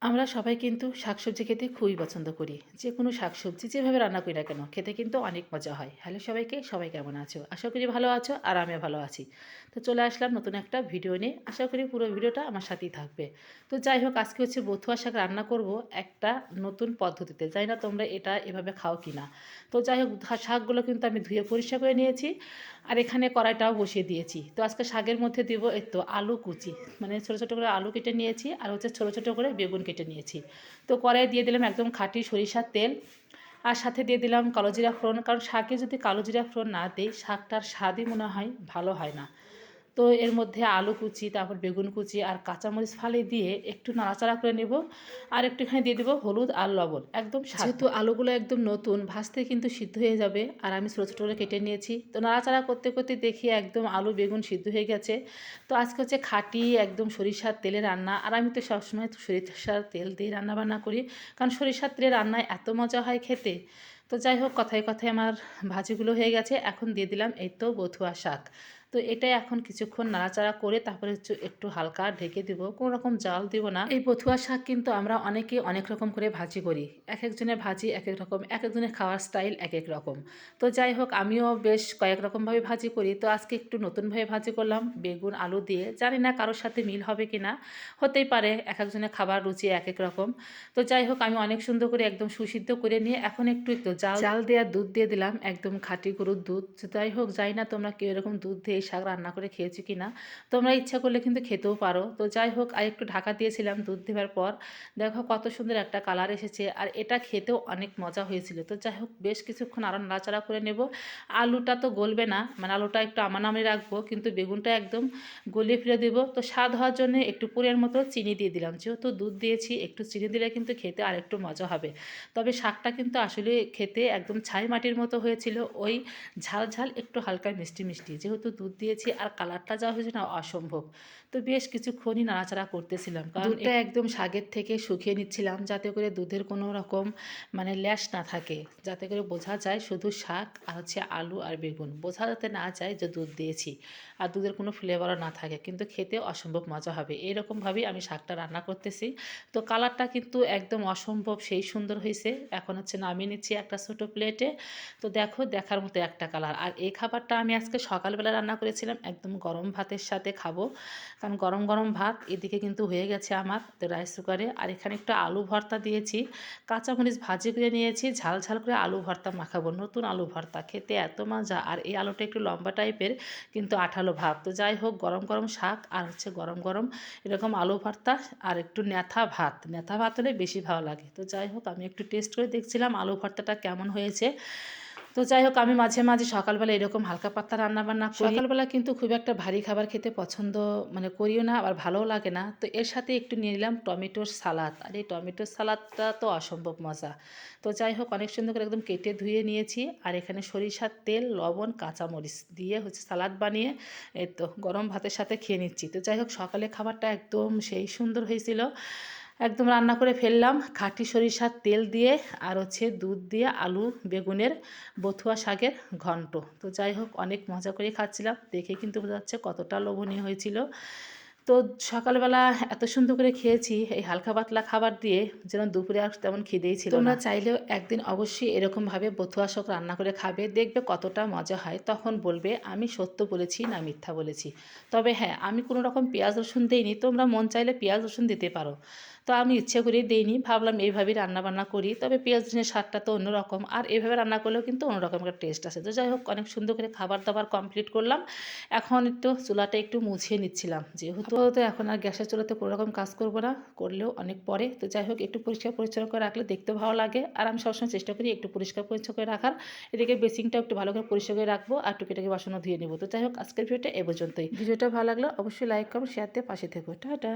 আমরা সবাই কিন্তু শাকসবজি খেতে খুবই পছন্দ করি। যেকোনো শাকসবজি যেভাবে রান্না করি না কেন, খেতে কিন্তু অনেক মজা হয়। হ্যালো সবাইকে, সবাই কেমন আছো? আশা করি ভালো আছো আর আমিও ভালো আছি। তো চলে আসলাম নতুন একটা ভিডিও নিয়ে। আশা করি পুরো ভিডিওটা আমার সাথেই থাকবে। তো যাই হোক, আজকে হচ্ছে বথুয়া শাক রান্না করব একটা নতুন পদ্ধতিতে। জানি না তোমরা এটা এভাবে খাও কিনা। তো যাই হোক, শাকগুলো কিন্তু আমি ধুয়ে পরিষ্কার করে নিয়েছি। আর এখানে কড়াইটাও বসিয়ে দিয়েছি। তো আজকে শাকের মধ্যে দিব এই তো আলু কুচি, মানে ছোটো ছোটো করে আলু কেটে নিয়েছি আর হচ্ছে ছোটো ছোটো করে বেগুন কেটে নিয়েছি। তো কড়াইয়ে দিয়ে দিলাম একদম খাঁটি সরিষার তেল, আর সাথে দিয়ে দিলাম কালো জিরা ফোড়ন। কারণ শাকে যদি কালো জিরা ফোড়ন না দিই, শাকটার স্বাদই মনে হয় ভালো হয় না। তো এর মধ্যে আলু কুচি, তারপর বেগুন কুচি আর কাঁচামরিচ ফালি দিয়ে একটু নাড়াচাড়া করে নেব। আর একটুখানি দিয়ে দেবো হলুদ আর লবণ, একদম যেহেতু আলুগুলো একদম নতুন, ভাজতে কিন্তু সিদ্ধ হয়ে যাবে। আর আমি ছোটো ছোটো করে কেটে নিয়েছি। তো নাড়াচাড়া করতে করতে দেখি একদম আলু বেগুন সিদ্ধ হয়ে গেছে। তো আজকে হচ্ছে খাঁটি একদম সরিষার তেলে রান্না। আর আমি তো সবসময় সরিষার তেল দিয়ে রান্নাবান্না করি, কারণ সরিষার তেলে রান্নায় এত মজা হয় খেতে। তো যাই হোক, কথায় কথায় আমার ভাজিগুলো হয়ে গেছে। এখন দিয়ে দিলাম এই তো বথুয়া শাক। তো এটা এখন কিছুক্ষণ নাড়াচাড়া করে তারপরে হচ্ছে একটু হালকা ঢেকে দিব, কোনো রকম জাল দিব না। এই বথুয়া শাক কিন্তু আমরা অনেকে অনেক রকম করে ভাজি করি। এক একজনের ভাজি এক এক রকম, এক একজনের খাওয়ার স্টাইল এক এক রকম। তো যাই হোক, আমিও বেশ কয়েক রকমভাবে ভাজি করি। তো আজকে একটু নতুনভাবে ভাজি করলাম বেগুন আলু দিয়ে। জানি না কারোর সাথে মিল হবে কি না, হতেই পারে, এক একজনের খাবার রুচি এক এক রকম। তো যাই হোক, আমি অনেক সুন্দর করে একদম সুসিদ্ধ করে নিয়ে এখন একটু একটু জাল জাল দেওয়া দুধ দিয়ে দিলাম, একদম খাঁটি গরুর দুধ। যাই হোক, যাই না তোমরা কেউ এরকম দুধ দিয়ে এই শাক রান্না করে খেয়েছো কি না। তোমরা ইচ্ছা করলে কিন্তু খেতেও পারো। তো যাই হোক, আর একটু ঢাকা দিয়েছিলাম দুধ দেওয়ার পর। দেখো কত সুন্দর একটা কালার এসেছে, আর এটা খেতেও অনেক মজা হয়েছিল। তো যাই হোক, বেশ কিছুক্ষণ আরও নাড়াচাড়া করে নেব। আলুটা তো গলবে না, মানে আলুটা একটু আমানামে রাখবো, কিন্তু বেগুনটা একদম গলিয়ে ফেলে দেবো। তো স্বাদ হওয়ার জন্য একটু পরিমাণ মতো চিনি দিয়ে দিলাম। যেহেতু দুধ দিয়েছি, একটু চিনি দিলে কিন্তু খেতে আরেকটু মজা হবে। তবে শাকটা কিন্তু আসলে খেতে একদম ছাই মাটির মতো হয়েছিল, ওই ঝাল ঝাল একটু হালকা মিষ্টি মিষ্টি, যেহেতু দুধ দিয়েছি। আর কালারটা যা হয়েছে না, অসম্ভব। তো বেশ কিছুক্ষণই নাড়াচাড়া করতেছিলাম, কারণ দুধটা একদম শাকের থেকে শুকিয়ে নিচ্ছিলাম, যাতে করে দুধের কোনো রকম মানে ল্যাশ না থাকে, যাতে করে বোঝা যায় শুধু শাক আর হচ্ছে আলু আর বেগুন, বোঝা যাতে না যায় যে দুধ দিয়েছি, আর দুধের কোনো ফ্লেভারও না থাকে, কিন্তু খেতে অসম্ভব মজা হবে। এইরকমভাবেই আমি শাকটা রান্না করতেছি। তো কালারটা কিন্তু একদম অসম্ভব সেই সুন্দর হয়েছে। এখন হচ্ছে নামিয়ে নিচ্ছি একটা ছোটো প্লেটে। তো দেখো, দেখার মতো একটা কালার। আর এই খাবারটা আমি আজকে সকালবেলা রান্না করেছিলাম, একদম গরম ভাতের সাথে খাবো, কারণ গরম গরম ভাত এদিকে কিন্তু হয়ে গেছে আমার তো রাইস কুকারে। আর এখানে একটু আলু ভর্তা দিয়েছি, কাঁচামরিচ ভাজি করে নিয়েছি, ঝাল ঝাল করে আলু ভর্তা মাখাবো। নতুন আলু ভর্তা খেতে এত মজা, আর এই আলুটা একটু লম্বা টাইপের, কিন্তু আঠালো ভাব। তো যাই হোক, গরম গরম শাক আর হচ্ছে গরম গরম এরকম আলু ভর্তা, আর একটু নেথা ভাত হলে বেশি ভালো লাগে। তো যাই হোক, আমি একটু টেস্ট করে দেখছিলাম আলু ভর্তাটা কেমন হয়েছে। তো যাই হোক, আমি মাঝে মাঝে সকালবেলা এরকম হালকা পাতলা রান্নাবান্না করি। সকালবেলা কিন্তু খুব একটা ভারী খাবার খেতে পছন্দ মানে করিও না, আবার ভালোও লাগে না। তো এর সাথে একটু নিয়ে নিলাম টমেটোর সালাদ, আর এই টমেটোর সালাদটা তো অসম্ভব মজা। তো যাই হোক, অনেক সুন্দর করে একদম কেটে ধুয়ে নিয়েছি। আর এখানে সরিষার তেল, লবণ, কাঁচামরিচ দিয়ে হচ্ছে সালাদ বানিয়ে এই তো গরম ভাতের সাথে খেয়ে নিচ্ছি। তো যাই হোক, সকালে খাবারটা একদম সেই সুন্দর হয়েছিল। একদম রান্না করে ফেললাম খাঁটি সরিষার তেল দিয়ে, আর হচ্ছে দুধ দিয়ে আলু বেগুনের বথুয়া শাকের ঘন্ট। তো যাই হোক, অনেক মজা করে খাচ্ছিলাম, দেখে কিন্তু বোঝা যাচ্ছে কতটা লোভনীয় হয়েছিল। তো সকালবেলা এত সুন্দর করে খেয়েছি এই হালকা পাতলা খাবার দিয়ে, যেন দুপুরে আর তেমন খিদেই ছিল না। তোমরা চাইলেও একদিন অবশ্যই এরকমভাবে বথুয়া শাক রান্না করে খাবে, দেখবে কতটা মজা হয়। তখন বলবে আমি সত্য বলেছি না মিথ্যা বলেছি। তবে হ্যাঁ, আমি কোনো রকম পেঁয়াজ রসুন দিইনি, তোমরা মন চাইলে পেঁয়াজ রসুন দিতে পারো। তো আমি ইচ্ছে করেই দিইনি, ভাবলাম এইভাবেই রান্নাবান্না করি। তবে পেঁয়াজ রসুনের স্বাদটা তো অন্যরকম, আর এভাবে রান্না করলেও কিন্তু অন্যরকম একটা টেস্ট আসে। তো যাই হোক, অনেক সুন্দর করে খাবার দাবার কমপ্লিট করলাম। এখন একটু চুলাটা একটু মুছিয়ে নিচ্ছিলাম, যেহেতু তো এখন আর গ্যাসের চুলাতে কোনো রকম কাজ করবো না, করলেও অনেক পরে। তো যাই হোক, একটু পরিষ্কার পরিচ্ছন্ন করে রাখলে দেখতে ভালো লাগে, আর আমি সবসময় চেষ্টা করি একটু পরিষ্কার পরিচ্ছন্ন করে রাখার। এদিকে বেসিংটা একটু ভালো করে পরিষ্কার করে রাখবো, আর টুকিটাকি বাসনও ধুয়ে নেবো। তো যাই হোক, আজকের ভিডিওটা এ পর্যন্তই। ভিডিওটা ভালো লাগলে অবশ্যই লাইক কমেন্ট শেয়ার দিয়ে পাশে থেকো। টাটা।